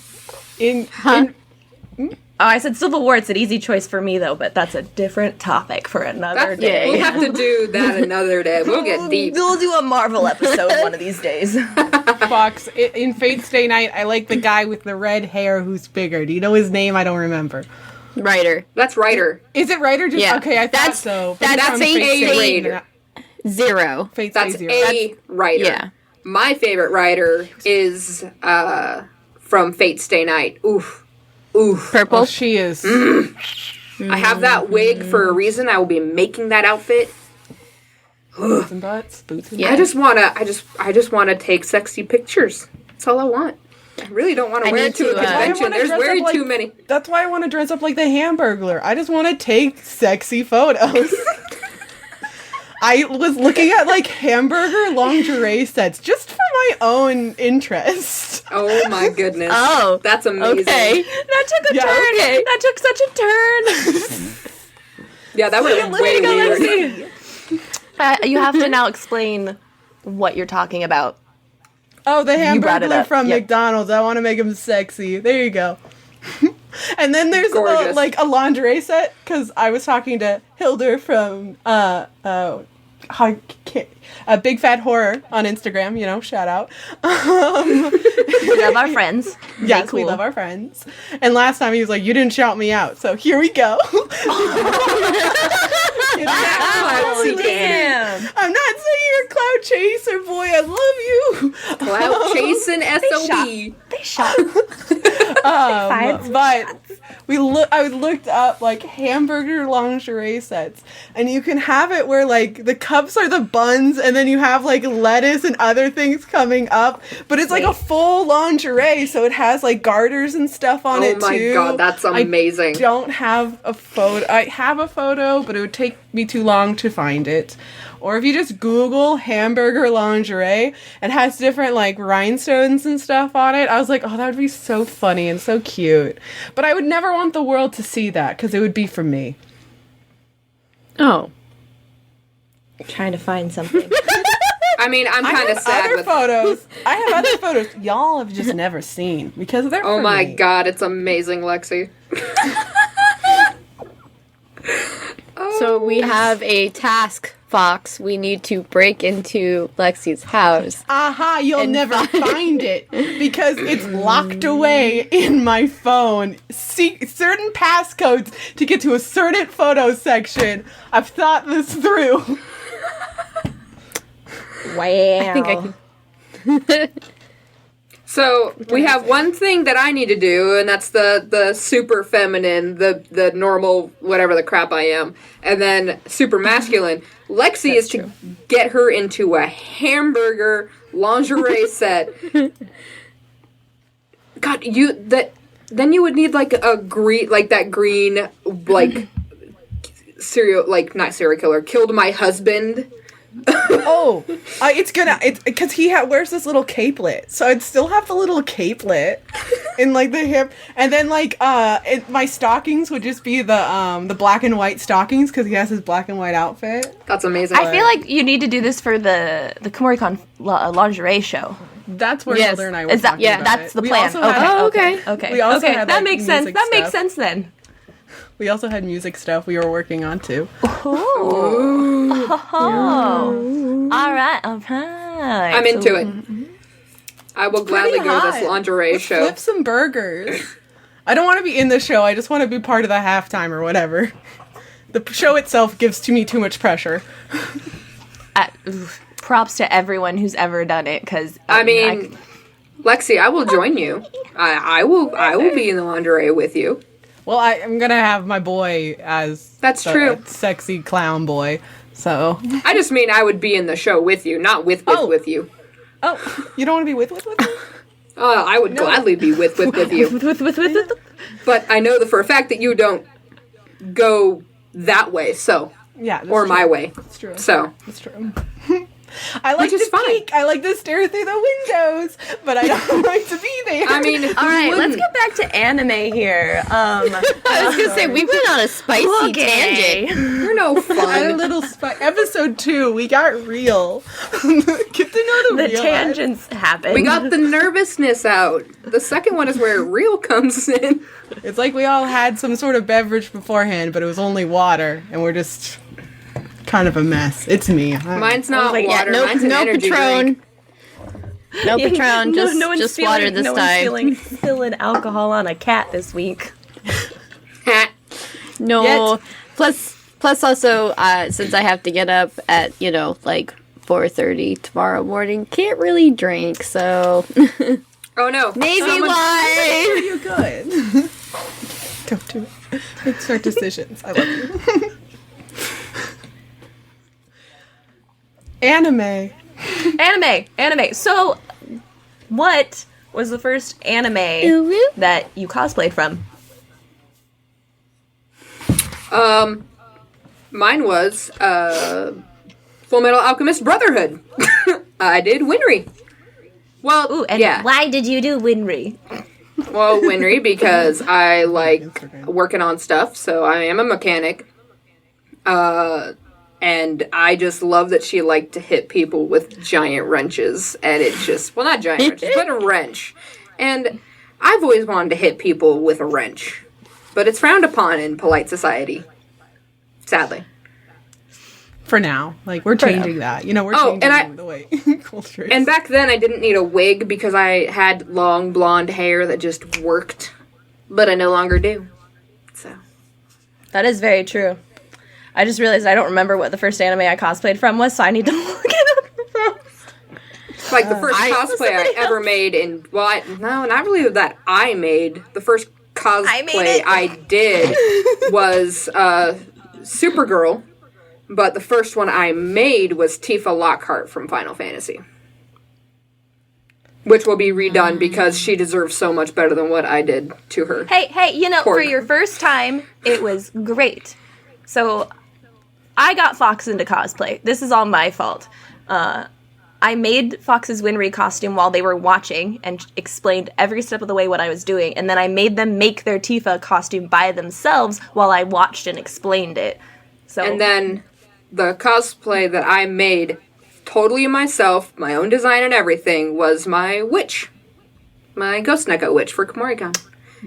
I said Civil War, it's an easy choice for me, though, but that's a different topic for another day. We'll have to do that another day. We'll get deep. We'll do a Marvel episode one of these days. Fox, in Fate Stay Night, I like the guy with the red hair who's bigger. Do you know his name? I don't remember. Ryder. That's Ryder. Is it Ryder? Yeah. Okay, I thought That's- so. that's from Fate Stay Raider. 0. Fate Stay That's Zero. a Ryder. Yeah. My favorite Ryder is from Fate Stay Night. Oof. Purple. Oh, she is. I have that wig for a reason. I will be making that outfit. Boots and butts. Boots and Yeah. I just wanna take sexy pictures. That's all I want. I really don't want to I wear need it to a to, I convention. wanna There's dress way up like- too many. That's why I want to dress up like the Hamburglar. I just want to take sexy photos. I was looking at like hamburger lingerie sets just for my own interest. Oh my goodness. Oh, That's amazing. okay. That took a Yeah, turn. okay. That took such a turn. Yeah, that went Way way to go, weird. Lexi. You have to now explain what you're talking about. Oh, the brought it Hamburglar up. from Yep. McDonald's. I want to make him sexy. There you go. And then there's Gorgeous. like a lingerie set because I was talking to Hilder from Big Fat Horror on Instagram. You know, shout out. We love our friends. Yes, Cool. we love our friends. And last time he was like, "You didn't shout me out," so here we go. Oh, damn. I'm not saying you're a cloud chaser, boy. I love you. Cloud chasing SOB. They shot. But I looked up like hamburger lingerie sets, and you can have it where like the cups are the buns, and then you have like lettuce and other things coming up. But it's like a full lingerie, so it has like garters and stuff on it too. Oh my god, that's amazing. I don't have a photo. I have a photo, but it would take me too long to find it. Or if you just Google hamburger lingerie, it has different like rhinestones and stuff on it. I was like, oh, that would be so funny and so cute. But I would never want the world to see that because it would be for me. Oh. Trying to find something. I mean, I'm I kind of have sad other with. photos. I have other photos y'all have just never seen because they're Oh for my me. god, it's amazing, Lexi. So we have a task, Fox. We need to break into Lexi's house. Aha, you'll And never find it because it's locked away in my phone. See certain passcodes to get to a certain photo section. I've thought this through. Wow. I think I can. So we have one thing that I need to do, and that's the super feminine, the normal, whatever the crap I am, and then super masculine. Lexi is to get her into a hamburger lingerie set. God, then you would need like a green, like that green, like not serial killer, killed my husband. Oh, it's because he wears this little capelet, so I'd still have the little capelet in like the hip, and then like my stockings would just be the black and white stockings because he has his black and white outfit. That's amazing. I feel like you need to do this for the KomoriCon lingerie show. That's where Yes. Hilda and I were Is that talking about that's it. the We plan? also had- Oh, okay. Okay. We also okay. had, That like, makes sense. music That makes stuff. sense then. We also had music stuff we were working on too. Oh. All right. I'm into it. I will gladly Pretty go to this hot. lingerie Let's show. flip some burgers. I don't want to be in the show. I just want to be part of the halftime or whatever. The show itself gives to me too much pressure. Props to everyone who's ever done it, because I mean, Lexi, I will join you. I will be in the lingerie with you. Well, I'm gonna have my boy as That's the true. sexy clown boy. So, I just mean I would be in the show with you, not with you. oh, you don't want to be with me? I would gladly be with you. But I know for a fact that you don't go that way, so Yeah, that's or true. my way. That's true. So That's true. I like Which is to fine. peek. I like to stare through the windows, but I don't like to be there. I mean, all right, let's get back to anime here. I was gonna say we went on a spicy tangent. you're no I had a fun. little episode 2. We got real. Get to know The real tangents happen. We got the nervousness out. The second one is where real comes in. It's like we all had some sort of beverage beforehand, but it was only water, and we're just kind of a mess. It's me. Mine's not like, water. no, Mine's an no energy Patron. drink. No Patron, just water this no time. One's spilling alcohol on a cat this week. No. Yet. Plus also, since I have to get up at, like 4:30 tomorrow morning, can't really drink, so Oh no. maybe Someone- why? You're good. Don't do it. Make smart decisions. I love you. Anime. Anime. So, what was the first anime Ooh. that you cosplayed from? Mine was Full Metal Alchemist Brotherhood. I did Winry. Well, Ooh, and yeah. why did you do Winry? Well, Winry because I like working on stuff, so I am a mechanic. And I just love that she liked to hit people with giant wrenches, and it just, well, not giant wrenches, but a wrench. And I've always wanted to hit people with a wrench, but it's frowned upon in polite society. Sadly. For now. Like, we're changing that. You know, we're changing the way culture is. And back then I didn't need a wig because I had long blonde hair that just worked, but I no longer do. So. That is very true. I just realized I don't remember what the first anime I cosplayed from was, so I need to look it up. Like the first cosplay I ever made no, not really that I made. The first cosplay I did was Supergirl, but the first one I made was Tifa Lockhart from Final Fantasy. Which will be redone because she deserves so much better than what I did to her. Hey, you know, for your first time, it was great. So, I got Fox into cosplay. This is all my fault. I made Fox's Winry costume while they were watching and explained every step of the way what I was doing, and then I made them make their Tifa costume by themselves while I watched and explained it. So, and then the cosplay that I made totally myself, my own design and everything, was my witch. My Ghost Neko witch for Komori-con.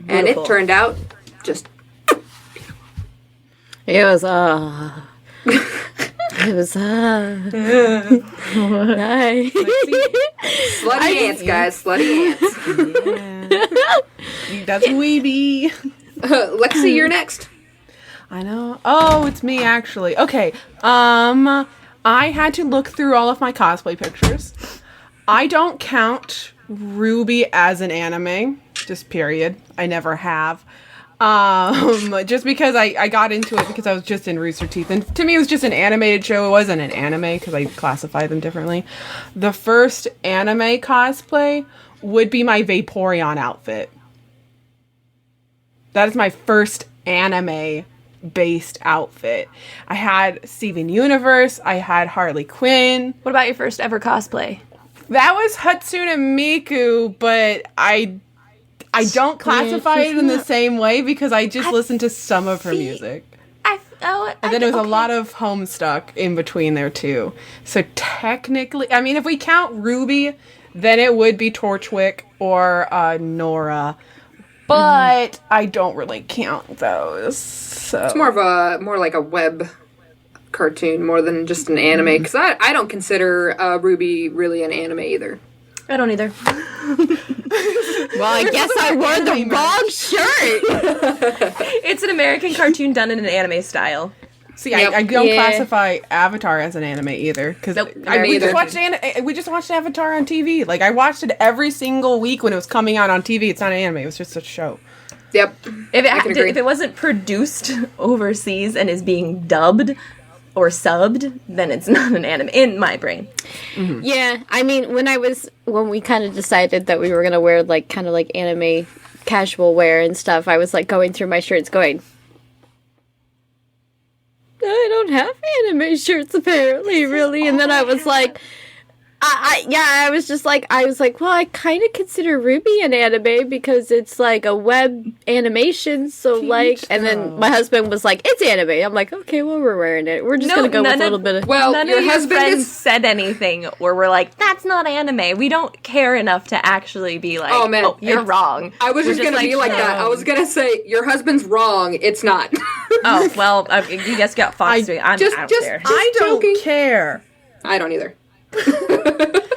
And it turned out just... It was, It was, Why? Slutty ants, guys. Slutty ants. Yeah. That's weeby. Lexi, you're next. I know. Oh, it's me, actually. Okay. I had to look through all of my cosplay pictures. I don't count Ruby as an anime. Just period. I never have. Just because I got into it because I was just in Rooster Teeth, and to me it was just an animated show. It wasn't an anime because I classify them differently. The first anime cosplay would be my Vaporeon outfit. That is my first anime based outfit. I had Steven Universe, I had Harley Quinn. what about your first ever cosplay? That was Hatsune Miku, but I don't classify it in the same way because I just listened to some of her music. And then there was a lot of Homestuck in between there too. So technically, I mean, if we count Ruby, then it would be Torchwick or Nora. But I don't really count those. So. It's more like a web cartoon more than just an anime, because I don't consider Ruby really an anime either. I don't either. Well, I guess I wore the wrong shirt. It's an American cartoon done in an anime style. See, I don't classify Avatar as an anime either, because we just watched Avatar on TV. Like, I watched it every single week when it was coming out on TV. It's not an anime; it was just a show. Yep. If it wasn't produced overseas and is being dubbed or subbed, then it's not an anime in my brain. Mm-hmm. Yeah, I mean, when we kind of decided that we were gonna wear like kind of like anime casual wear and stuff, I was like going through my shirts, going, I don't have anime shirts apparently, really. And then I was like, I was like, well, I kind of consider Ruby an anime because it's like a web animation. So and then my husband was like, it's anime. I'm like, okay, well, we're wearing it. We're just gonna go with a little bit of. Well, none your of your husband friends said anything where we're like, that's not anime. We don't care enough to actually be like, oh man, you're wrong. I was just gonna be like that. I was gonna say your husband's wrong. It's not. Oh well, you guys got Fox. I don't care. I don't care. I don't either.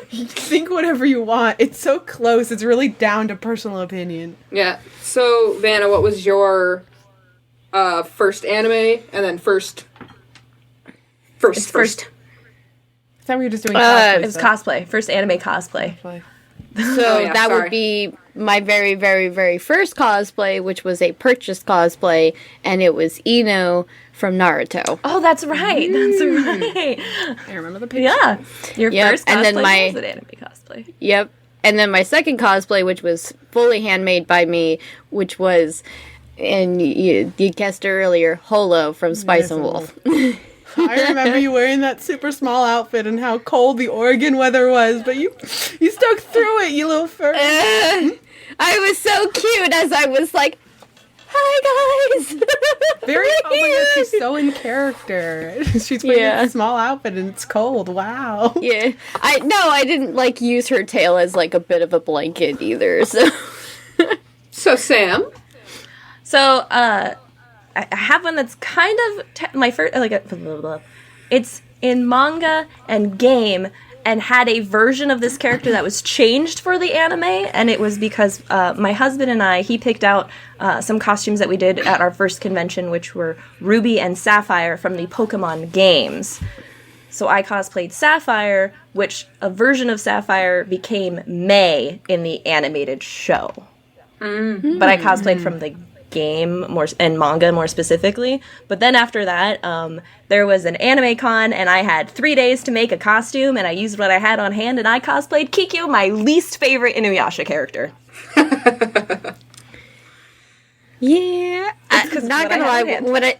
Think whatever you want. It's so close. It's really down to personal opinion. Yeah. So, Vanna, what was your first anime and then first? I thought we were just doing cosplay. It was cosplay. First anime cosplay. So that would be my very, very, very first cosplay, which was a purchased cosplay, and it was Ino from Naruto. Oh, that's right. That's right. I remember the picture. Yeah. Your first cosplay and then was an anime cosplay. Yep. And then my second cosplay, which was fully handmade by me, which was, and you guessed it earlier, Holo from Spice and Wolf. I remember you wearing that super small outfit and how cold the Oregon weather was, but you stuck through it, you little fur. I was so cute as I was like, hi guys! Very oh my god, she's so in character. She's wearing a small outfit and it's cold. Wow. Yeah. I didn't like use her tail as like a bit of a blanket either, so So Sam? So, I have one that's kind of my first, it's in manga and game, and had a version of this character that was changed for the anime, and it was because my husband and he picked out some costumes that we did at our first convention, which were Ruby and Sapphire from the Pokemon games. So I cosplayed Sapphire, which a version of Sapphire became May in the animated show. Mm-hmm. But I cosplayed from the game more and manga more specifically. But then after that, there was an anime con, and I had 3 days to make a costume, and I used what I had on hand, and I cosplayed Kikyo, my least favorite Inuyasha character. Yeah, I'm not gonna lie.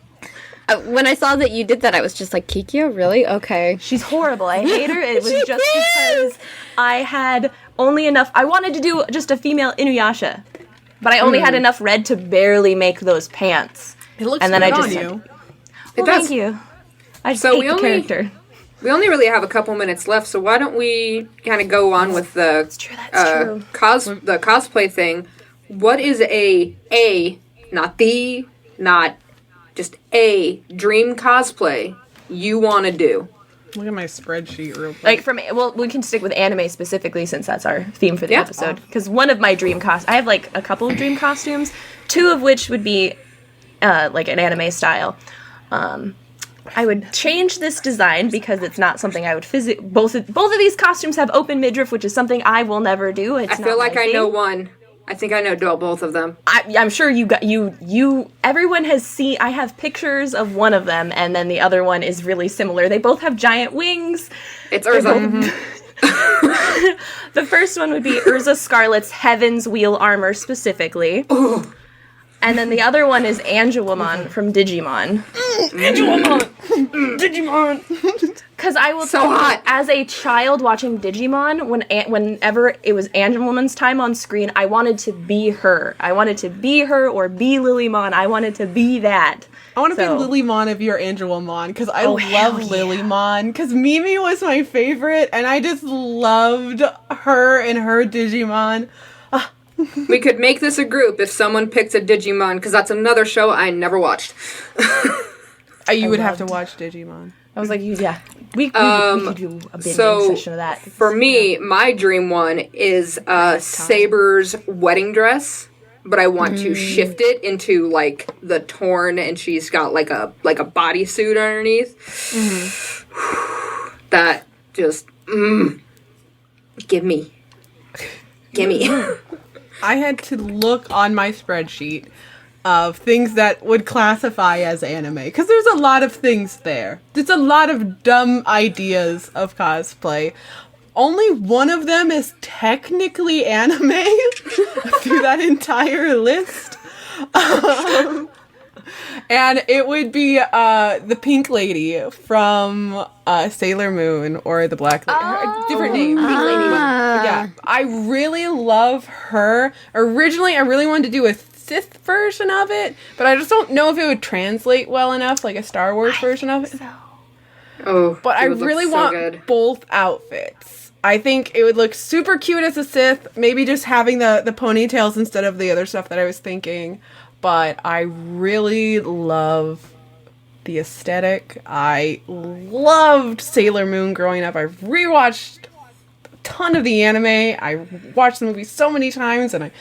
When I saw that you did that, I was just like, Kikyo, really? Okay. She's horrible. I hate her. It was just because I had only enough. I wanted to do just a female Inuyasha, but I only had enough red to barely make those pants. It looks and then good I just on you. Well, thank you. I just hate the character. We only really have a couple minutes left, so why don't we kind of go on with the the cosplay thing? What is not just a dream cosplay you want to do? Look at my spreadsheet real quick. Like we can stick with anime specifically since that's our theme for the episode. Because one of my dream I have like a couple of dream costumes, two of which would be like an anime style. I would change this design because it's not something I would both of these costumes have open midriff, which is something I will never do. I feel like I know one. I think I know both of them. I'm sure everyone has seen. I have pictures of one of them, and then the other one is really similar. They both have giant wings. It's Urza. The first one would be Urza Scarlet's Heaven's Wheel armor specifically. Ooh. And then the other one is Angelomon from Digimon. Digimon! Because I will so tell you, hot. As a child watching Digimon, whenever it was Angelomon's time on screen, I wanted to be her. I wanted to be her or be Lilymon. I wanted to be that. I want to be Lilymon if you're Angelomon, because I love Lilymon, because Mimi was my favorite, and I just loved her and her Digimon. We could make this a group if someone picks a Digimon, because that's another show I never watched. You would have to watch Digimon. I was like, we could do a binging session of that. For me, my dream one is Saber's wedding dress, but I want to shift it into like the torn, and she's got like a bodysuit underneath. Mm-hmm. That just give me. I had to look on my spreadsheet of things that would classify as anime, because there's a lot of things there. There's a lot of dumb ideas of cosplay. Only one of them is technically anime through that entire list. And it would be the pink lady from Sailor Moon, or the black lady. Different name. Pink lady. Yeah. I really love her. Originally, I really wanted to do a Sith version of it, but I just don't know if it would translate well enough, like a Star Wars version of it. So. Oh, but I really want both outfits. I think it would look super cute as a Sith, maybe just having the ponytails instead of the other stuff that I was thinking. But I really love the aesthetic. I loved Sailor Moon growing up. I've rewatched a ton of the anime. I watched the movie so many times, and I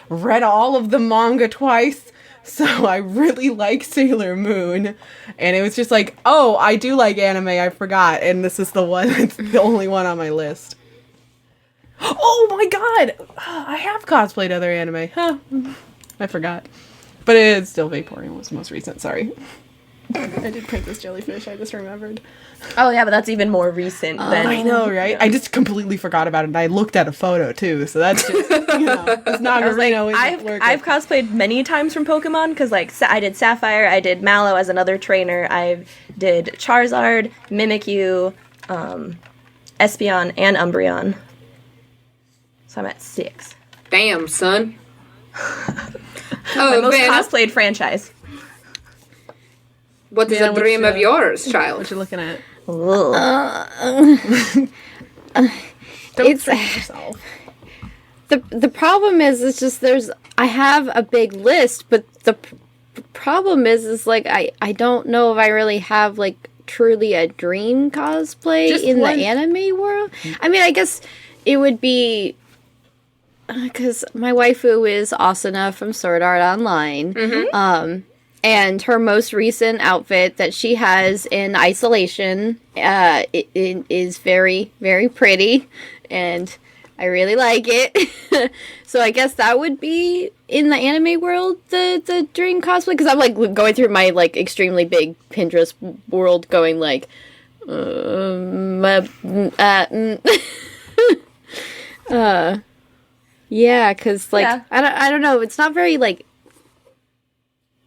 read all of the manga twice. So I really like Sailor Moon. And it was just like, oh, I do like anime, I forgot. And this is the one, it's the only one on my list. Oh my god! I have cosplayed other anime. Huh. I forgot. But it's still Vaporeon was the most recent, sorry. I did Princess Jellyfish, I just remembered. Oh yeah, but that's even more recent than I know, right? I just completely forgot about it, and I looked at a photo, too, so that's just, it's not I was like, I've I've cosplayed many times from Pokemon because like I did Sapphire, I did Mallow as another trainer, I did Charizard, Mimikyu, Espeon, and Umbreon. So I'm at 6. Damn, son. My most Vanna, cosplayed franchise. what is Yeah, a dream what's, of yours, child? What you looking at? Ugh. Don't strain yourself. The problem is, it's just I have a big list, but the problem is like, I don't know if I really have, like, truly a dream cosplay Just in one. the anime world. I mean, I guess it would be, because my waifu is Asuna from Sword Art Online. And her most recent outfit that she has in Isolation it is very, very pretty, and I really like it. So I guess that would be, in the anime world, the dream cosplay, because I'm like going through my like extremely big Pinterest world, going like, yeah, because like Yeah. I don't know, it's not very like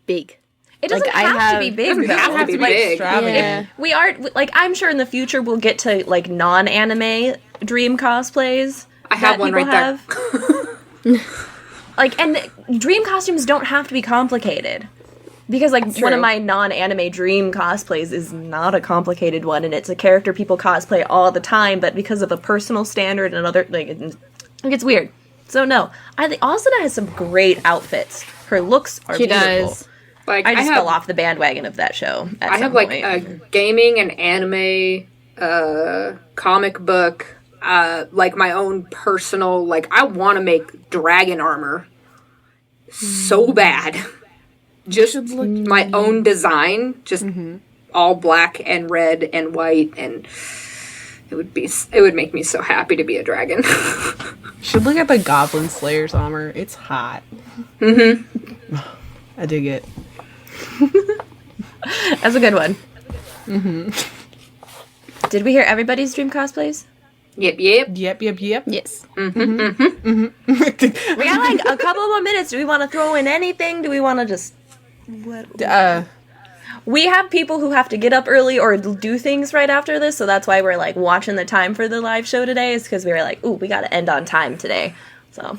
big. It doesn't Like, I have to have- be big. Doesn't though. have to be Like, big. extravagant. Yeah. We are like I'm sure in the future we'll get to like non-anime dream cosplays. I have that one people right there. Like, and dream costumes don't have to be complicated. Because, like, one of true. my non-anime dream cosplays is not a complicated one, and it's a character people cosplay all the time, but because of a personal standard and other, like, it gets weird. So, no. I think Asuna has some great outfits. Her looks are She beautiful. does. Like I just have, fell off the bandwagon of that show. I have like a gaming and anime, comic book, like my own personal. Like I want to make dragon armor so bad. Just my own design, just all black and red and white, and it would make me so happy to be a dragon. Should look at the Goblin Slayer's armor. It's hot. I dig it. That's a good one. Did we hear everybody's dream cosplays? Yep. Yep. Yes. We got like a couple more minutes. Do we want to throw in anything? Do we want to just... We have people who have to get up early or do things right after this, so that's why we're like watching the time for the live show today, is because we were like, ooh, we got to end on time today. So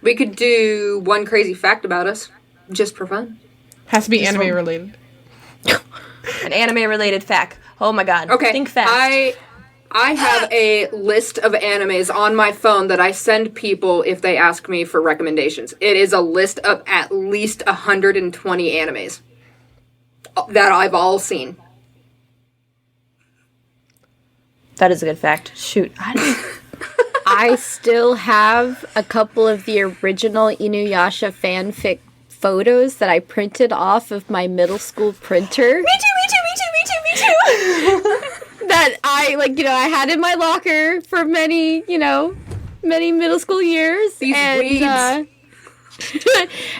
We could do one crazy fact about us, just for fun. Has to be anime related. an anime related fact. Oh my god. Okay. Think fast. I have a list of animes on my phone that I send people if they ask me for recommendations. It is a list of at least 120 animes that I've all seen. That is a good fact. Shoot. I still have a couple of the original Inuyasha fanfic photos that I printed off of my middle school printer. Me too. That I, like, I had in my locker for many middle school years. These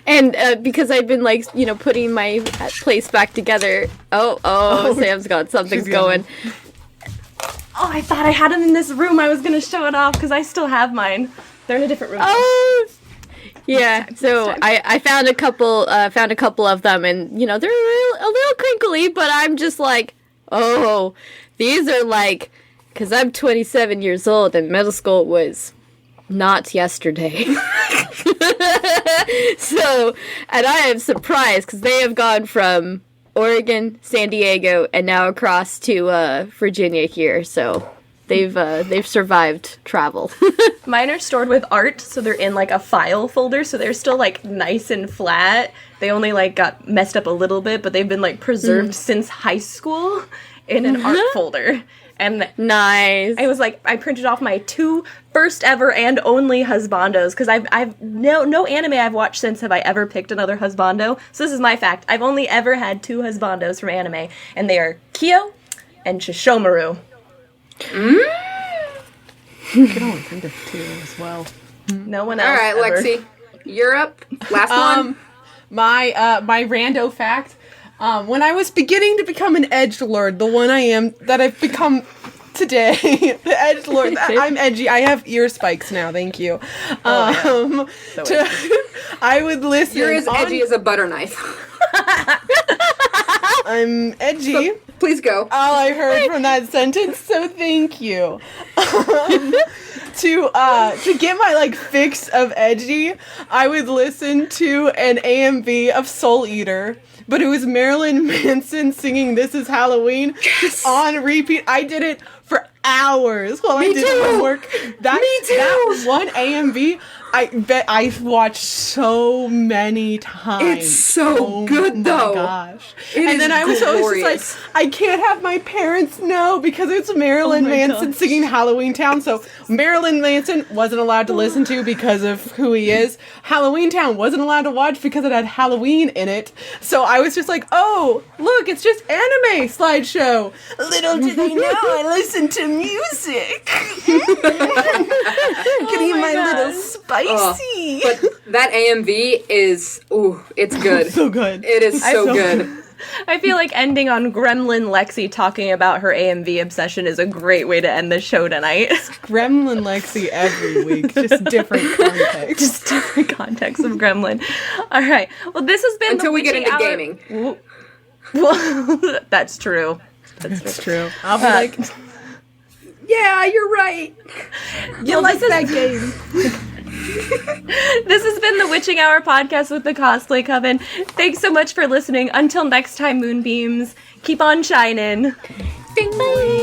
and, and because I'd been, like, putting my place back together. Oh, Sam's got something going. Oh, I thought I had them in this room. I was going to show it off because I still have mine. They're in a different room. Oh, yeah. So I found a couple of them, and they're a little crinkly, but I'm just like, oh, these are like, because I'm 27 years old, and middle school was not yesterday. So, and I am surprised because they have gone from Oregon, San Diego, and now across to Virginia here. So they've survived travel. Mine are stored with art, so they're in like a file folder, so they're still like nice and flat. They only like got messed up a little bit, but they've been like preserved since high school in an art folder. And Nice. I was like, I printed off my 2 first ever and only husbandos, because I've no anime I've watched since have I ever picked another husbando. So this is my fact. I've only ever had 2 husbandos from anime, and they are Kyo and Shishomaru. I could only think of 2 as well. No one All else. right, ever. Lexi, you're up. Last one. My rando fact. When I was beginning to become an edgelord, the one I am, that I've become today, the edgelord, I'm edgy. I have ear spikes now, thank you. I would listen. You're as edgy as a butter knife. I'm edgy. So, please go. All I heard from that sentence, so thank you. To get my like fix of edgy, I would listen to an AMV of Soul Eater, but it was Marilyn Manson singing "This Is Halloween" just on repeat. I did it for hours while I did homework. That one AMV, I bet I've watched so many times. It's so good, though. Oh my gosh! And then I was always just like, I can't have my parents know because it's Marilyn Manson singing Halloween Town. So Marilyn Manson wasn't allowed to listen to because of who he is. Halloween Town wasn't allowed to watch because it had Halloween in it. So I was just like, oh, look, it's just anime slideshow. Little did they know I listened to music. Getting my little spicy. But that AMV is, it's good. So good. It is so good. I feel like ending on Gremlin Lexi talking about her AMV obsession is a great way to end the show tonight. Gremlin Lexi every week, just different context. Just different context of Gremlin. All right. Well, this has been until we get into hour. gaming. Well, that's true. That's true. I'll be like, yeah, you're right. You like that game. This has been the Witching Hour podcast with the Cosplay Coven. Thanks so much for listening. Until next time, Moonbeams, keep on shining. Bye.